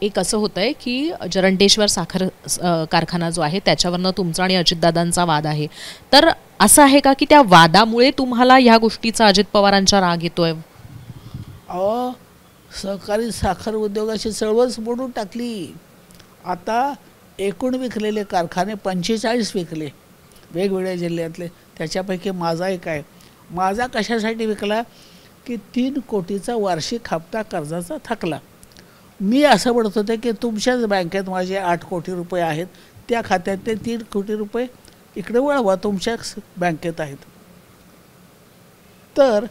एक असं होतंय की जरंडेश्वर साखर कारखाना जो आहे त्याच्यावरनं तुमचा आणि अजितदादांचा वाद आहे. तर असं आहे का की त्या वादामुळे तुम्हाला ह्या गोष्टीचा अजित पवारांचा राग येतोय? अहो, सहकारी साखर उद्योगाची चळवळच मोडून टाकली. आता एकूण विकलेले कारखाने 45 विकले वेगवेगळ्या जिल्ह्यातले. त्याच्यापैकी माझा एक आहे. माझा कशासाठी विकला की 3 कोटीचा वार्षिक हप्ता कर्जाचा थकला. मी असं म्हणत होते की तुमच्याच बँकेत माझे 8 कोटी रुपये आहेत, त्या खात्यात ते 3 कोटी रुपये इकडे वळवा, तुमच्याच बँकेत आहेत. तर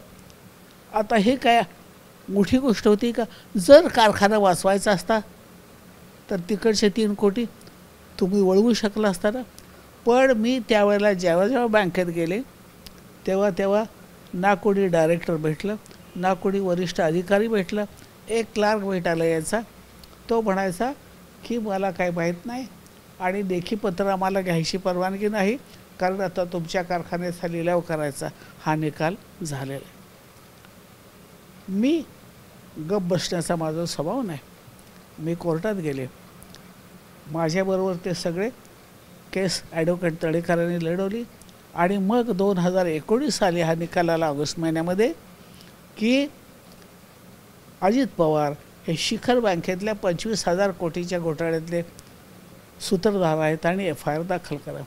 आता हे काय मोठी गोष्ट होती का? जर कारखाना वाचवायचा असता तर तिकडचे 3 कोटी तुम्ही वळवू शकला असता ना. पण मी त्यावेळेला जेव्हा बँकेत गेले तेव्हा ना कोणी डायरेक्टर भेटलं, ना कोणी वरिष्ठ अधिकारी भेटलं. एक क्लार्क भेटायला यायचा. तो म्हणायचा की मला काही माहीत नाही आणि लेखी पत्र आम्हाला घ्यायची परवानगी नाही, कारण आता तुमच्या कारखान्याचा लिलाव करायचा हा निकाल झालेला आहे. मी गप बसण्याचा माझा स्वभाव नाही. मी कोर्टात गेले. माझ्याबरोबर ते सगळे केस ॲडव्होकेट तळेकरांनी लढवली आणि मग 2019 साली हा निकाल आला ऑगस्ट महिन्यामध्ये की अजित पवार हे शिखर बँकेतल्या 25,000 कोटीच्या घोटाळ्यातले सूत्रधार आहेत आणि FIR दाखल करा.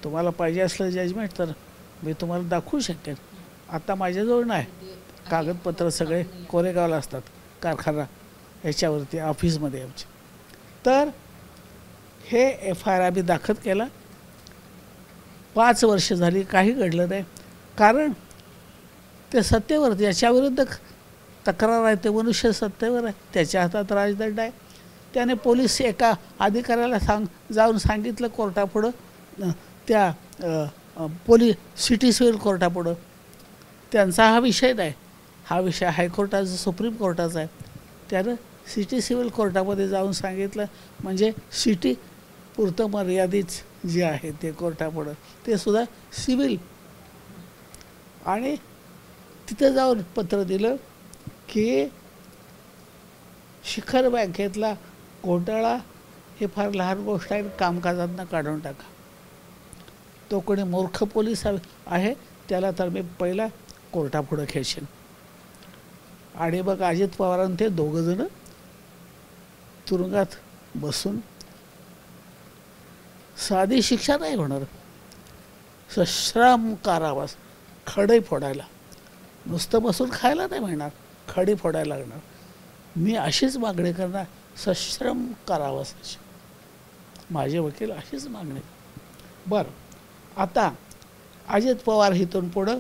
तुम्हाला पाहिजे असलं जजमेंट तर मी तुम्हाला दाखवू शकेन. आता माझ्याजवळ नाही. कागदपत्र सगळे कोरेगावला असतात कारखाना ह्याच्यावरती ऑफिसमध्ये आमच्या. तर हे FIR आम्ही दाखल केला. 5 वर्ष झाली काही घडलं नाही, कारण ते सत्तेवर, ज्याच्याविरुद्ध तक्रार आहे ते मनुष्य सत्तेवर आहे, त्याच्या हातात राजदंड आहे. त्याने पोलीस एका अधिकाऱ्याला जाऊन सांगितलं कोर्टापुढं, त्या सिटी सिव्हिल कोर्टापुढं. त्यांचा हा विषय नाही, हा विषय हायकोर्टाचा, सुप्रीम कोर्टाचा आहे. त्यानं सिटी सिव्हिल कोर्टामध्ये जाऊन सांगितलं, म्हणजे सिटी पुरतं मर्यादित जे आहे ते कोर्टापुढं, ते सुद्धा सिव्हिल. आणि तिथं जाऊन पत्र दिलं की शिखर बँकेतला घोटाळा हे फार लहान गोष्ट आहे, कामकाजातनं काढून टाका. तो कोणी मूर्ख पोलीस आहे त्याला तर मी पहिला कोर्टापुढं खेचेन. आणि मग अजित पवारांनी ते दोघंजणं तुरुंगात बसून, साधी शिक्षा नाही होणार, सश्रम कारावास, खडे फोडायला, नुसतं बसून खायला नाही मिळणार, खडी फोडायला लागणार. मी अशीच मागणी करणार, सश्रम कारावासाची. माझे वकील अशीच मागणी. बरं, आता अजित पवार इथून पुढं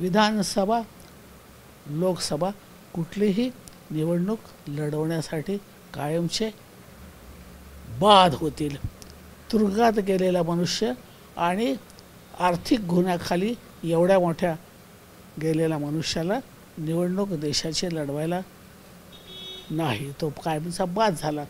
विधानसभा, लोकसभा कुठलीही निवडणूक लढवण्यासाठी कायमचे बाद होतील. तुरुंगात गेलेला मनुष्य आणि आर्थिक गुन्ह्याखाली एवढ्या मोठ्या गेलेल्या मनुष्याला निवडणूक देशाची लढवायला नाही, तो कायमचा बाद झाला.